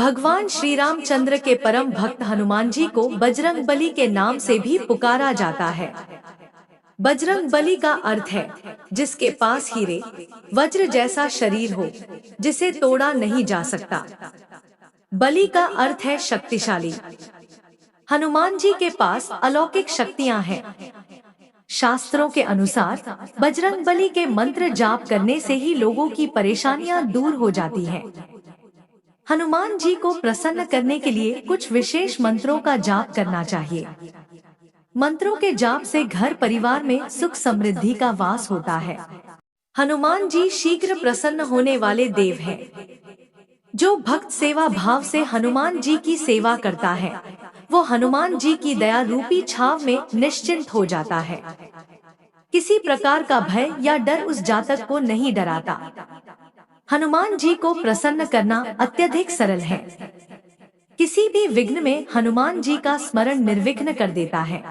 भगवान श्री रामचंद्र के परम भक्त हनुमान जी को बजरंग बली के नाम से भी पुकारा जाता है। बजरंग बली का अर्थ है जिसके पास हीरे वज्र जैसा शरीर हो, जिसे तोड़ा नहीं जा सकता। बली का अर्थ है शक्तिशाली। हनुमान जी के पास अलौकिक शक्तियां हैं। शास्त्रों के अनुसार बजरंग बली के मंत्र जाप करने से ही लोगों की परेशानियां दूर हो जाती हैं। हनुमान जी को प्रसन्न करने के लिए कुछ विशेष मंत्रों का जाप करना चाहिए। मंत्रों के जाप से घर परिवार में सुख समृद्धि का वास होता है। हनुमान जी शीघ्र प्रसन्न होने वाले देव हैं। जो भक्त सेवा भाव से हनुमान जी की सेवा करता है, वो हनुमान जी की दया रूपी छाव में निश्चिंत हो जाता है। किसी प्रकार का भय या डर उस जातक को नहीं डराता। हनुमान जी को प्रसन्न करना अत्यधिक सरल है। किसी भी विघ्न में हनुमान जी का स्मरण निर्विघ्न कर देता है।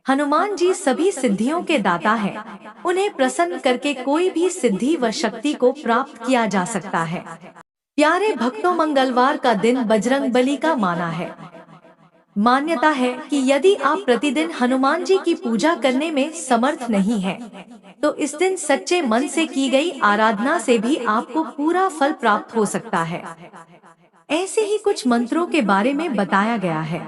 हनुमान जी सभी सिद्धियों के दाता हैं। उन्हें प्रसन्न करके कोई भी सिद्धि व शक्ति को प्राप्त किया जा सकता है। प्यारे भक्तों, मंगलवार का दिन बजरंग बली का माना है। मान्यता है कि यदि आप प्रतिदिन हनुमान जी की पूजा करने में समर्थ नहीं हैं, तो इस दिन सच्चे मन से की गई आराधना से भी आपको पूरा फल प्राप्त हो सकता है। ऐसे ही कुछ मंत्रों के बारे में बताया गया है,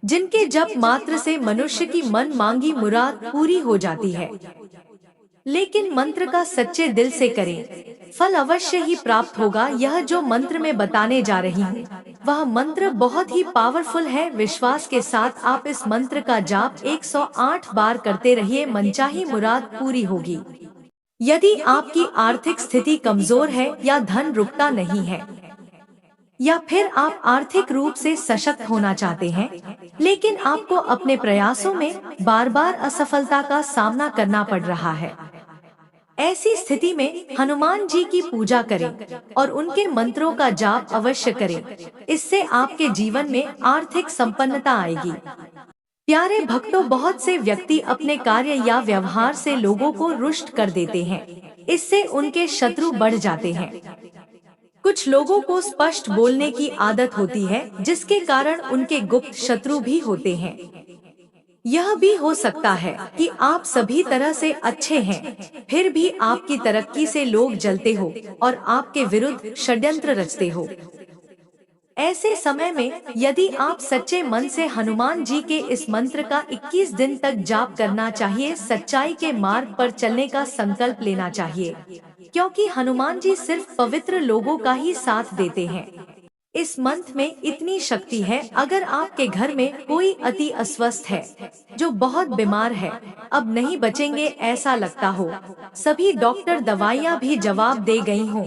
जिनके जप मात्र से मनुष्य की मन मांगी मुराद पूरी हो जाती है। लेकिन मंत्र का सच्चे दिल से करें, फल अवश्य ही प्राप्त होगा। यह जो मंत्र में बताने जा रही हूँ, वह मंत्र बहुत ही पावरफुल है। विश्वास के साथ आप इस मंत्र का जाप 108 बार करते रहिए, मनचाही मुराद पूरी होगी। यदि आपकी आर्थिक स्थिति कमजोर है या धन रुकता नहीं है, या फिर आप आर्थिक रूप से सशक्त होना चाहते हैं, लेकिन आपको अपने प्रयासों में बार बार असफलता का सामना करना पड़ रहा है, ऐसी स्थिति में हनुमान जी की पूजा करें और उनके मंत्रों का जाप अवश्य करें। इससे आपके जीवन में आर्थिक संपन्नता आएगी। प्यारे भक्तों, बहुत से व्यक्ति अपने कार्य या व्यवहार से लोगों को रुष्ट कर देते हैं। इससे उनके शत्रु बढ़ जाते हैं। कुछ लोगों को स्पष्ट बोलने की आदत होती है, जिसके कारण उनके गुप्त शत्रु भी होते हैं। यह भी हो सकता है कि आप सभी तरह से अच्छे हैं, फिर भी आपकी तरक्की से लोग जलते हो और आपके विरुद्ध षड्यंत्र रचते हो। ऐसे समय में यदि आप सच्चे मन से हनुमान जी के इस मंत्र का 21 दिन तक जाप करना चाहिए, सच्चाई के मार्ग पर चलने का संकल्प लेना चाहिए, क्योंकि हनुमान जी सिर्फ पवित्र लोगों का ही साथ देते हैं। इस मंत्र में इतनी शक्ति है, अगर आपके घर में कोई अति अस्वस्थ है, जो बहुत बीमार है, अब नहीं बचेंगे ऐसा लगता हो, सभी डॉक्टर दवाइयाँ भी जवाब दे गई हों,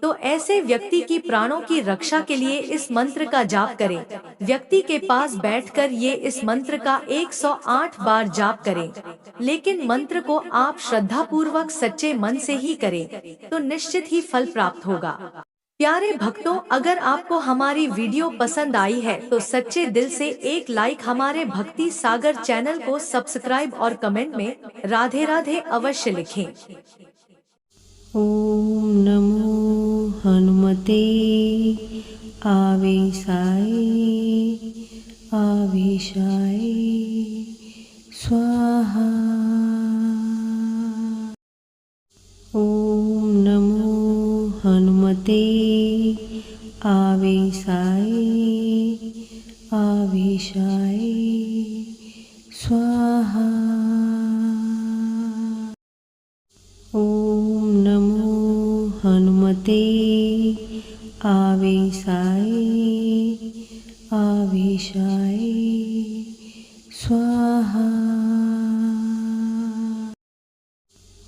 तो ऐसे व्यक्ति की प्राणों की रक्षा के लिए इस मंत्र का जाप करें। व्यक्ति के पास बैठकर ये इस मंत्र का 108 बार जाप करें, लेकिन मंत्र को आप श्रद्धा पूर्वक सच्चे मन से ही करें, तो निश्चित ही फल प्राप्त होगा। प्यारे भक्तों, अगर आपको हमारी वीडियो पसंद आई है तो सच्चे दिल से एक लाइक, हमारे भक्ति सागर चैनल को सब्सक्राइब और कमेंट में राधे राधे अवश्य लिखें। ओम नमो हनुमते आवेशाय आवेशाय स्वाहा। ओम नमो हनुमते आवेशाय आवेशाय स्वाहा। ओम नमो हनुमते आवेशाय आवेशाय स्वाहा।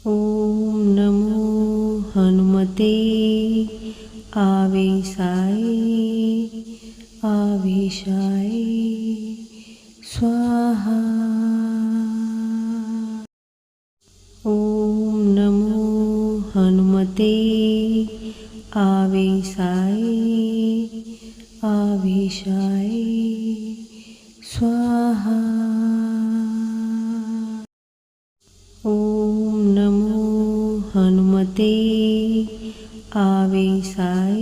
ओम नमो हनुमते आवेशाय आवेशाय स्वाहा। ओम नमो हनुमते आवेशाय आवेशाय स्वाहा। ओम नमो हनुमते आवेशाय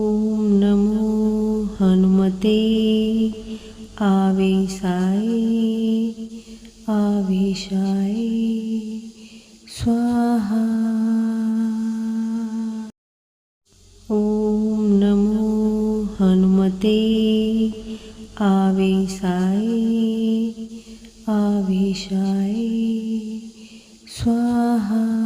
હનુમતે આવેશાય આવેશાય સ્વાહા. ઓમ નમો હનુમતે આવેશાય આવેશાય સ્વાહા.